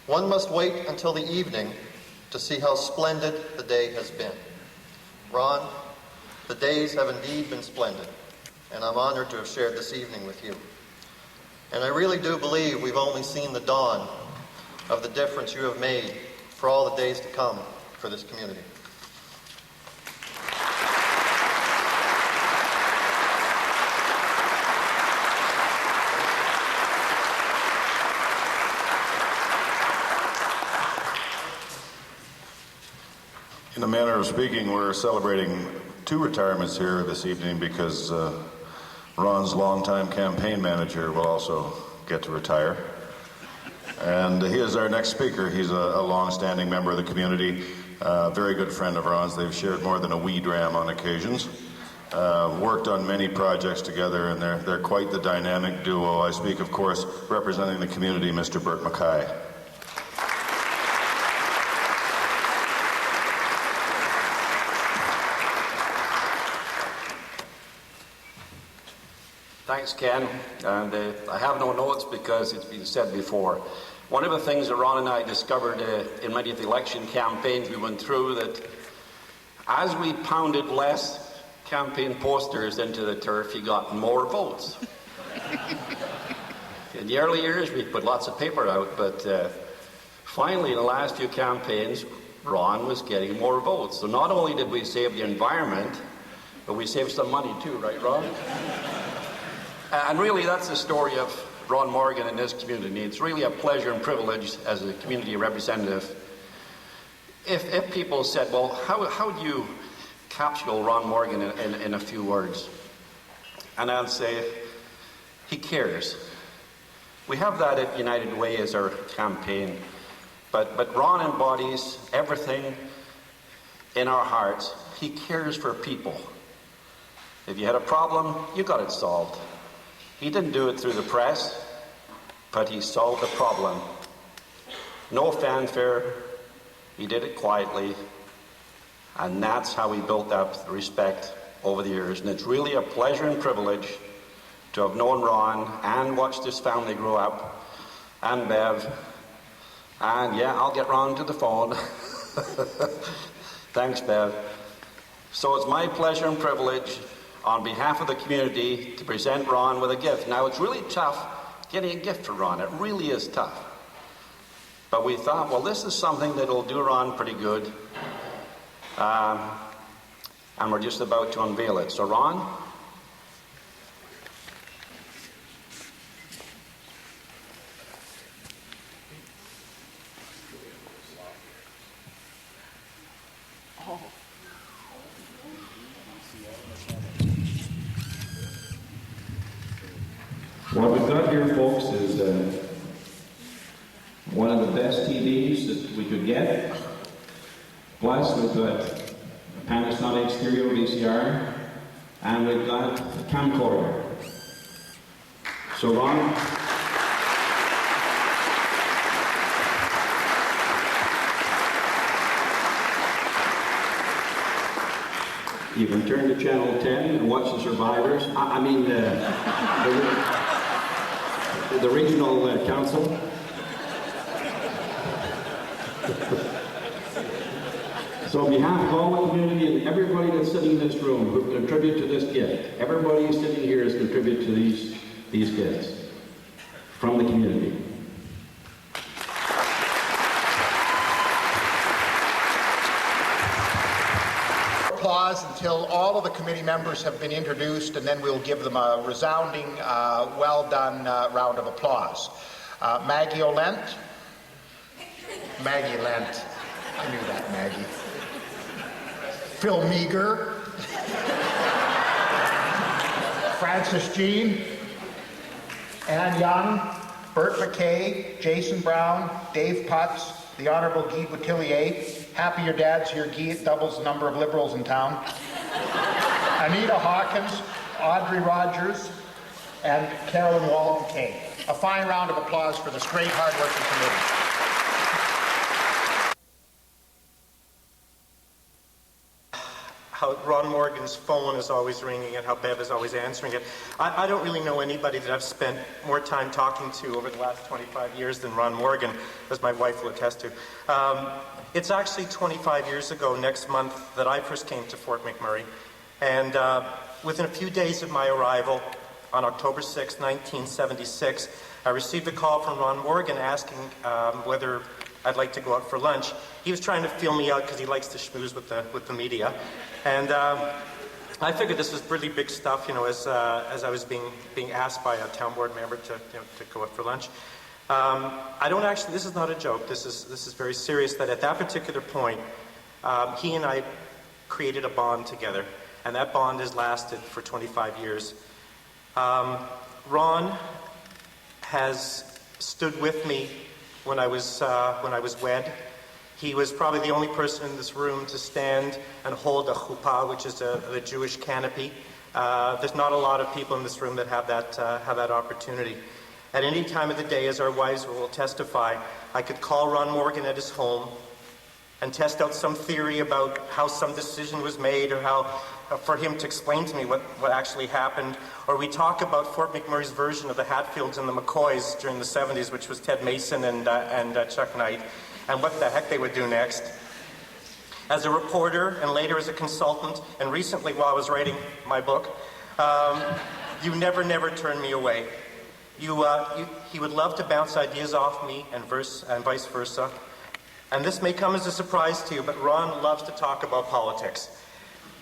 One must wait until the evening to see how splendid the day has been. Ron, the days have indeed been splendid, and I'm honored to have shared this evening with you. And I really do believe we've only seen the dawn of the difference you have made for all the days to come for this community." In a manner of speaking, we're celebrating two retirements here this evening because Ron's longtime campaign manager will also get to retire. And he is our next speaker. He's a long-standing member of the community, a very good friend of Ron's. They've shared more than a weed ram on occasions, worked on many projects together, and they're quite the dynamic duo. I speak, of course, representing the community, Mr. Burt Mackay. Thanks, Ken. And I have no notes because it's been said before. One of the things that Ron and I discovered in many of the election campaigns we went through, that as we pounded less campaign posters into the turf, he got more votes. In the early years, we put lots of paper out, but finally, in the last few campaigns, Ron was getting more votes. So not only did we save the environment, but we saved some money too, right, Ron? And really, that's the story of Ron Morgan and his community. It's really a pleasure and privilege as a community representative. If people said, well, how do you capsule Ron Morgan in a few words? And I'd say, he cares. We have that at United Way as our campaign. But Ron embodies everything in our hearts. He cares for people. If you had a problem, you got it solved. He didn't do it through the press, but he solved the problem. No fanfare, he did it quietly, and that's how he built up the respect over the years. And it's really a pleasure and privilege to have known Ron and watched his family grow up, and Bev, and yeah, I'll get Ron to the phone. Thanks, Bev. So it's my pleasure and privilege on behalf of the community to present Ron with a gift. Now, it's really tough getting a gift for Ron. It really is tough. But we thought, well, this is something that'll do Ron pretty good. And we're just about to unveil it. So, Ron? What we've got here, folks, is one of the best TVs that we could get. Plus, we've got a Panasonic stereo VCR, and we've got a camcorder. So, Ron, you can turn to Channel 10 and watch The Survivors. The regional council. So on behalf of all the community and everybody that's sitting in this room who contribute to this gift, everybody sitting here has contributed to these gifts from the community. Applause until all of the committee members have been introduced, and then we'll give them a resounding, well done round of applause. Maggie Olent. Maggie Lent. I knew that, Maggie. Phil Meager. Francis Jean. Ann Young. Bert McKay. Jason Brown. Dave Putz. The Honourable Guy Boutillier. Happy your dad's here, Guy. It doubles the number of Liberals in town. Anita Hawkins. Audrey Rogers. And Carolyn Walton Kay. A fine round of applause for this great hard-working committee. How Ron Morgan's phone is always ringing and how Bev is always answering it. I don't really know anybody that I've spent more time talking to over the last 25 years than Ron Morgan, as my wife will attest to. It's actually 25 years ago next month that I first came to Fort McMurray. And within a few days of my arrival, on October 6, 1976, I received a call from Ron Morgan asking whether I'd like to go out for lunch. He was trying to feel me out because he likes to schmooze with the media. And I figured this was really big stuff, as I was being asked by a town board member to go out for lunch. I don't actually, this is not a joke, this is very serious, that at that particular point, he and I created a bond together, and that bond has lasted for 25 years. Ron has stood with me when I was wed. He was probably the only person in this room to stand and hold a chuppah, which is the Jewish canopy. There's not a lot of people in this room that have that opportunity. At any time of the day, as our wives will testify, I could call Ron Morgan at his home and test out some theory about how some decision was made, or how for him to explain to me what actually happened. Or we talk about Fort McMurray's version of the Hatfields and the McCoys during the 70s, which was Ted Mason and Chuck Knight, and what the heck they would do next. As a reporter, and later as a consultant, and recently while I was writing my book, you never turned me away. He would love to bounce ideas off me and vice versa. And this may come as a surprise to you, but Ron loves to talk about politics.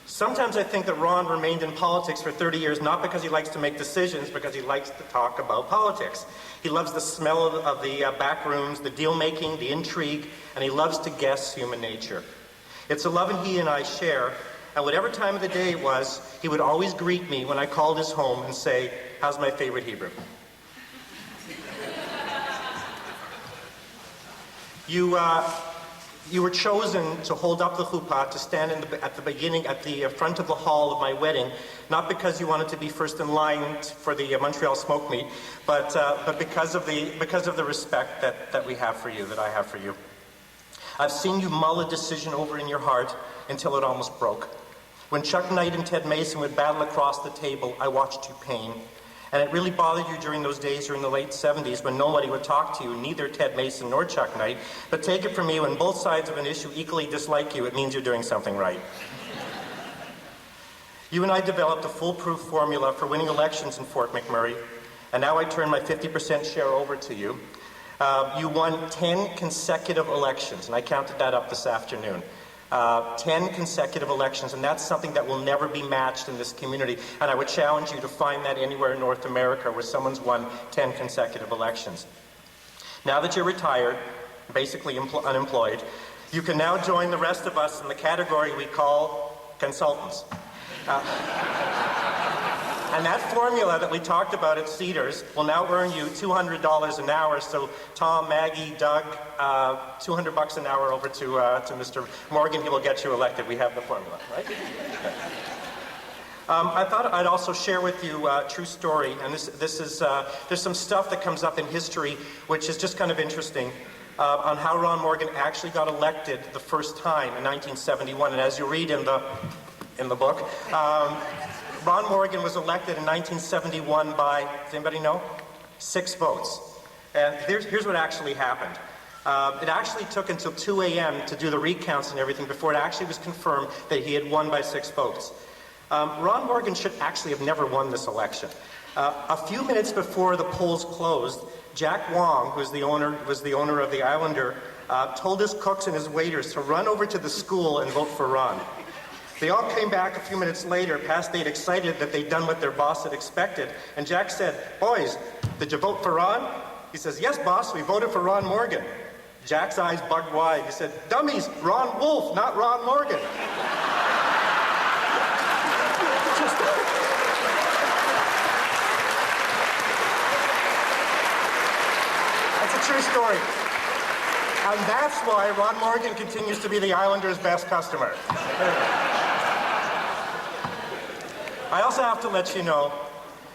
Sometimes I think that Ron remained in politics for 30 years not because he likes to make decisions, because he likes to talk about politics. He loves the smell of the back rooms, the deal-making, the intrigue, and he loves to guess human nature. It's a love he and I share, and whatever time of the day it was, he would always greet me when I called his home and say, "How's my favorite Hebrew?" You were chosen to hold up the chuppah, to stand at the front of the hall of my wedding, not because you wanted to be first in line for the Montreal Smoke Meat, but because of the respect that we have for you, that I have for you. I've seen you mull a decision over in your heart until it almost broke. When Chuck Knight and Ted Mason would battle across the table, I watched you pain. And it really bothered you during those days during the late 70s when nobody would talk to you, neither Ted Mason nor Chuck Knight. But take it from me, when both sides of an issue equally dislike you, it means you're doing something right. You and I developed a foolproof formula for winning elections in Fort McMurray, and now I turn my 50% share over to you. You won 10 consecutive elections, and I counted that up this afternoon. 10 consecutive elections, and that's something that will never be matched in this community. And I would challenge you to find that anywhere in North America where someone's won 10 consecutive elections. Now that you're retired, basically unemployed, you can now join the rest of us in the category we call consultants. And that formula that we talked about at Cedars will now earn you $200 an hour. So Tom, Maggie, Doug, $200 an hour over to Mr. Morgan. He will get you elected. We have the formula, right? I thought I'd also share with you a true story. And this is, there's some stuff that comes up in history which is just kind of interesting on how Ron Morgan actually got elected the first time in 1971. And as you read in the book, Ron Morgan was elected in 1971 by, does anybody know? 6 votes. And here's what actually happened. It actually took until 2 a.m. to do the recounts and everything before it actually was confirmed that he had won by 6 votes. Ron Morgan should actually have never won this election. A few minutes before the polls closed, Jack Wong, who was the owner of the Islander, told his cooks and his waiters to run over to the school and vote for Ron. They all came back a few minutes later, past 8, excited that they'd done what their boss had expected. And Jack said, "Boys, did you vote for Ron?" He says, "Yes, boss, we voted for Ron Morgan." Jack's eyes bugged wide. He said, "Dummies, Ron Wolf, not Ron Morgan." That's a true story. And that's why Ron Morgan continues to be the Islanders' best customer. I also have to let you know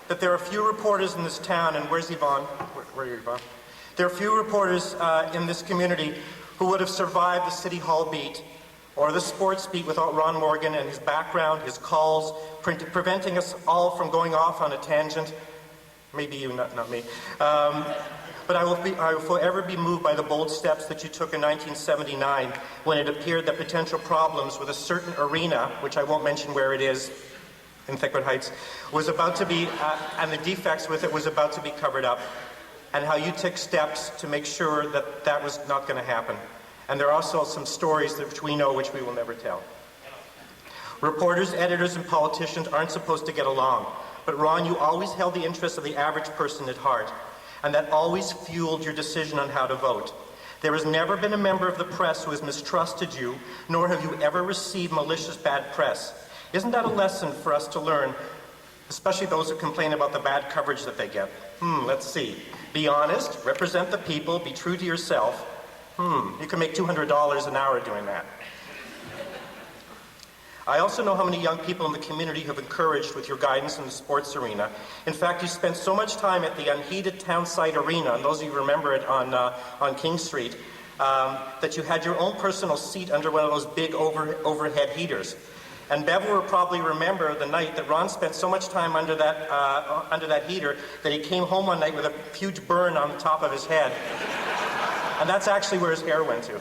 that there are few reporters in this town, and where's Yvonne? Where are you, Yvonne? There are few reporters in this community who would have survived the City Hall beat or the sports beat without Ron Morgan and his background, his calls, preventing us all from going off on a tangent. Maybe you, not me. But I will forever be moved by the bold steps that you took in 1979 when it appeared that potential problems with a certain arena, which I won't mention where it is, in Thickwood Heights, was about to be, and the defects with it was about to be covered up, and how you took steps to make sure that that was not going to happen. And there are also some stories which we know which we will never tell. Reporters, editors, and politicians aren't supposed to get along, but Ron, you always held the interests of the average person at heart, and that always fueled your decision on how to vote. There has never been a member of the press who has mistrusted you, nor have you ever received malicious bad press. Isn't that a lesson for us to learn, especially those who complain about the bad coverage that they get? Let's see. Be honest, represent the people, be true to yourself. You can make $200 an hour doing that. I also know how many young people in the community have encouraged with your guidance in the sports arena. In fact, you spent so much time at the unheated townside arena, and those of you remember it on King Street, that you had your own personal seat under one of those big overhead heaters. And Bevel will probably remember the night that Ron spent so much time under that heater that he came home one night with a huge burn on the top of his head. And that's actually where his hair went to.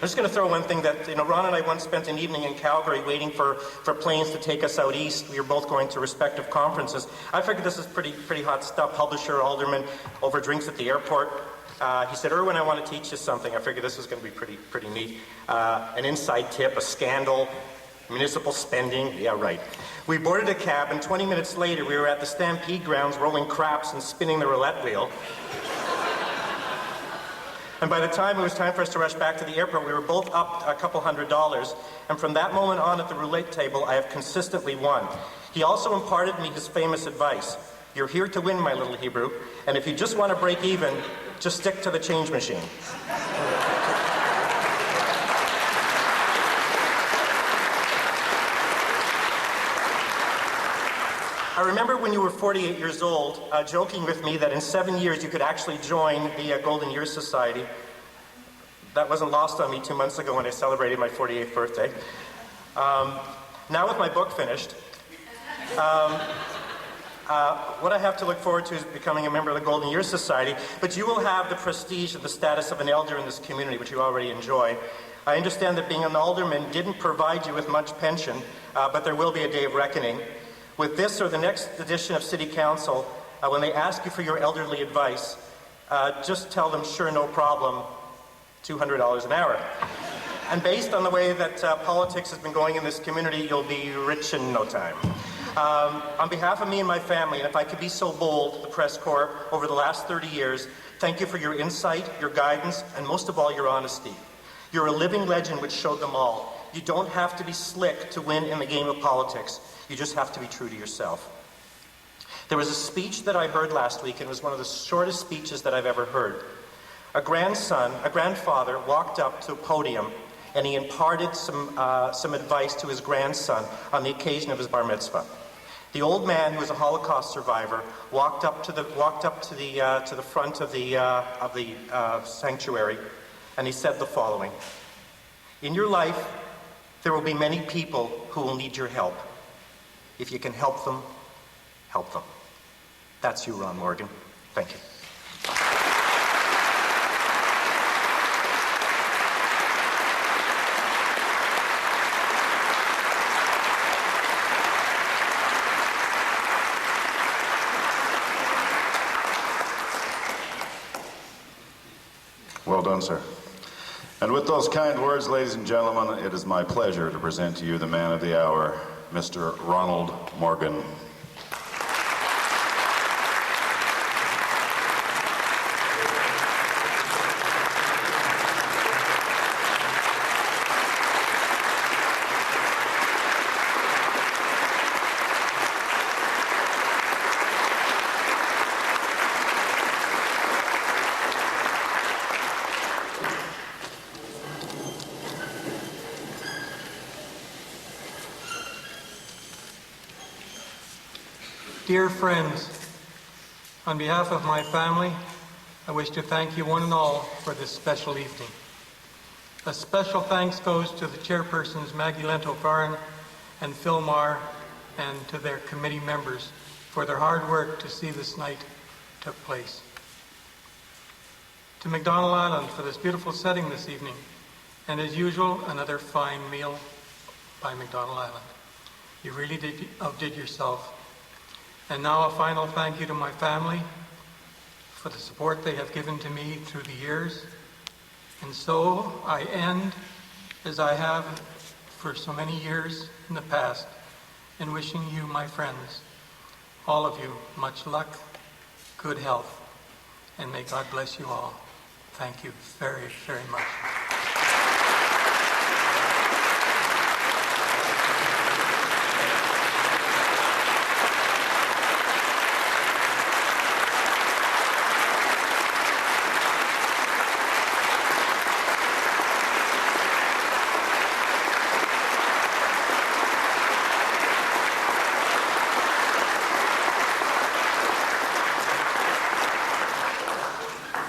I'm just going to throw one thing that, Ron and I once spent an evening in Calgary waiting for planes to take us out east. We were both going to respective conferences. I figured this is pretty hot stuff. Publisher, alderman, over drinks at the airport. He said, "Erwin, I want to teach you something." I figured this was going to be pretty neat. An inside tip, a scandal, municipal spending. Yeah, right. We boarded a cab, and 20 minutes later, we were at the Stampede grounds rolling craps and spinning the roulette wheel. And by the time it was time for us to rush back to the airport, we were both up a couple $100. And from that moment on at the roulette table, I have consistently won. He also imparted me his famous advice. You're here to win, my little Hebrew. And if you just want to break even, just stick to the change machine. I remember when you were 48 years old, joking with me that in 7 years you could actually join the Golden Years Society. That wasn't lost on me 2 months ago when I celebrated my 48th birthday. Now with my book finished, what I have to look forward to is becoming a member of the Golden Years Society, but you will have the prestige of the status of an elder in this community, which you already enjoy. I understand that being an alderman didn't provide you with much pension, but there will be a day of reckoning. With this or the next edition of City Council, when they ask you for your elderly advice, just tell them, sure, no problem, $200 an hour. And based on the way that politics has been going in this community, you'll be rich in no time. On behalf of me and my family, and if I could be so bold, the Press Corps, over the last 30 years, thank you for your insight, your guidance, and most of all, your honesty. You're a living legend which showed them all. you don't have to be slick to win in the game of politics. You just have to be true to yourself. There was a speech that I heard last week, and it was one of the shortest speeches that I've ever heard. A grandfather walked up to a podium, and he imparted some advice to his grandson on the occasion of his bar mitzvah. The old man, who was a Holocaust survivor, walked up to the front of the sanctuary, and he said the following: "In your life, there will be many people who will need your help. If you can help them, help them." That's you, Ron Morgan. Thank you. Well done, sir. And with those kind words, ladies and gentlemen, it is my pleasure to present to you the man of the hour, Mr. Ronald Morgan. Dear friends, on behalf of my family, I wish to thank you one and all for this special evening. A special thanks goes to the chairpersons Maggie Lento-Farren and Phil Marr, and to their committee members for their hard work to see this night took place. To McDonald Island for this beautiful setting this evening, and as usual, another fine meal by McDonald Island. You really outdid yourself. And now a final thank you to my family for the support they have given to me through the years. And so I end, as I have for so many years in the past, in wishing you, my friends, all of you, much luck, good health, and may God bless you all. Thank you very, very much.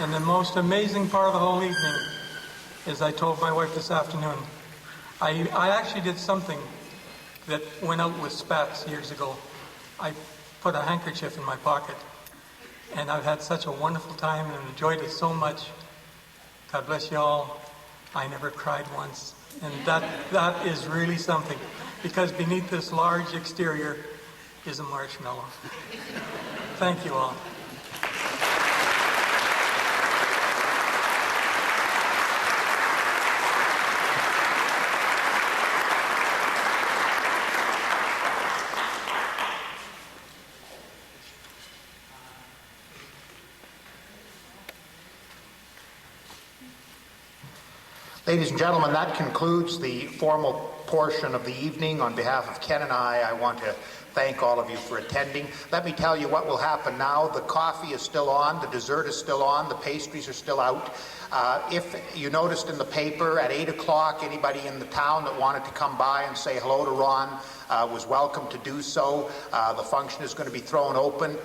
And the most amazing part of the whole evening is I told my wife this afternoon, I actually did something that went out with spats years ago. I put a handkerchief in my pocket, and I've had such a wonderful time and enjoyed it so much. God bless you all. I never cried once. And that is really something, because beneath this large exterior is a marshmallow. Thank you all. Ladies and gentlemen, that concludes the formal portion of the evening. On behalf of Ken and I want to thank all of you for attending. Let me tell you what will happen now. The coffee is still on, the dessert is still on, the pastries are still out. If you noticed in the paper at 8 o'clock, anybody in the town that wanted to come by and say hello to Ron was welcome to do so. The function is going to be thrown open.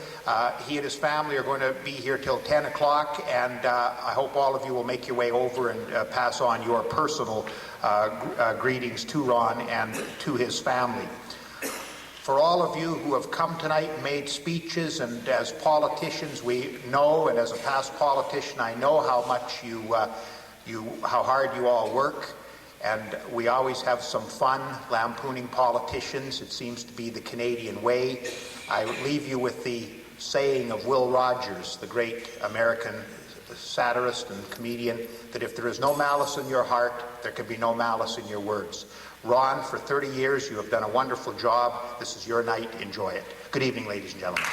He and his family are going to be here till 10 o'clock, and I hope all of you will make your way over and pass on your personal greetings to Ron and to his family. For all of you who have come tonight and made speeches, and as politicians we know, and as a past politician I know how much how hard you all work, and we always have some fun lampooning politicians. It seems to be the Canadian way. I leave you with the saying of Will Rogers, the great American satirist and comedian, that if there is no malice in your heart, there can be no malice in your words. Ron, for 30 years, you have done a wonderful job. This is your night. Enjoy it. Good evening, ladies and gentlemen.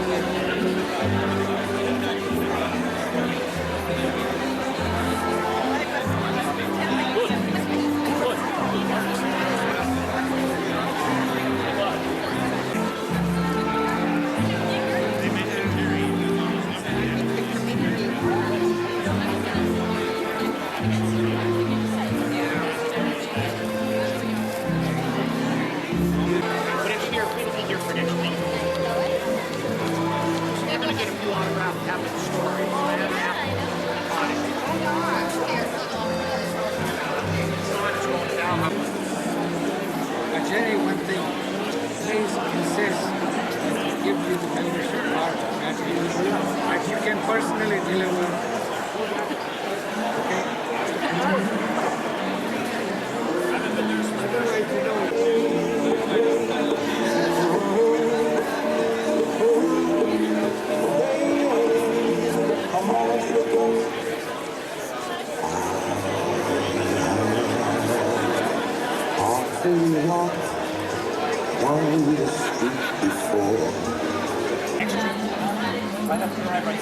But it's here, it'll be here for next week. They're going to get a few autographed Captain stories. Jerry, one thing, please insist to give you the membership card that you can personally deliver. Right up to the right.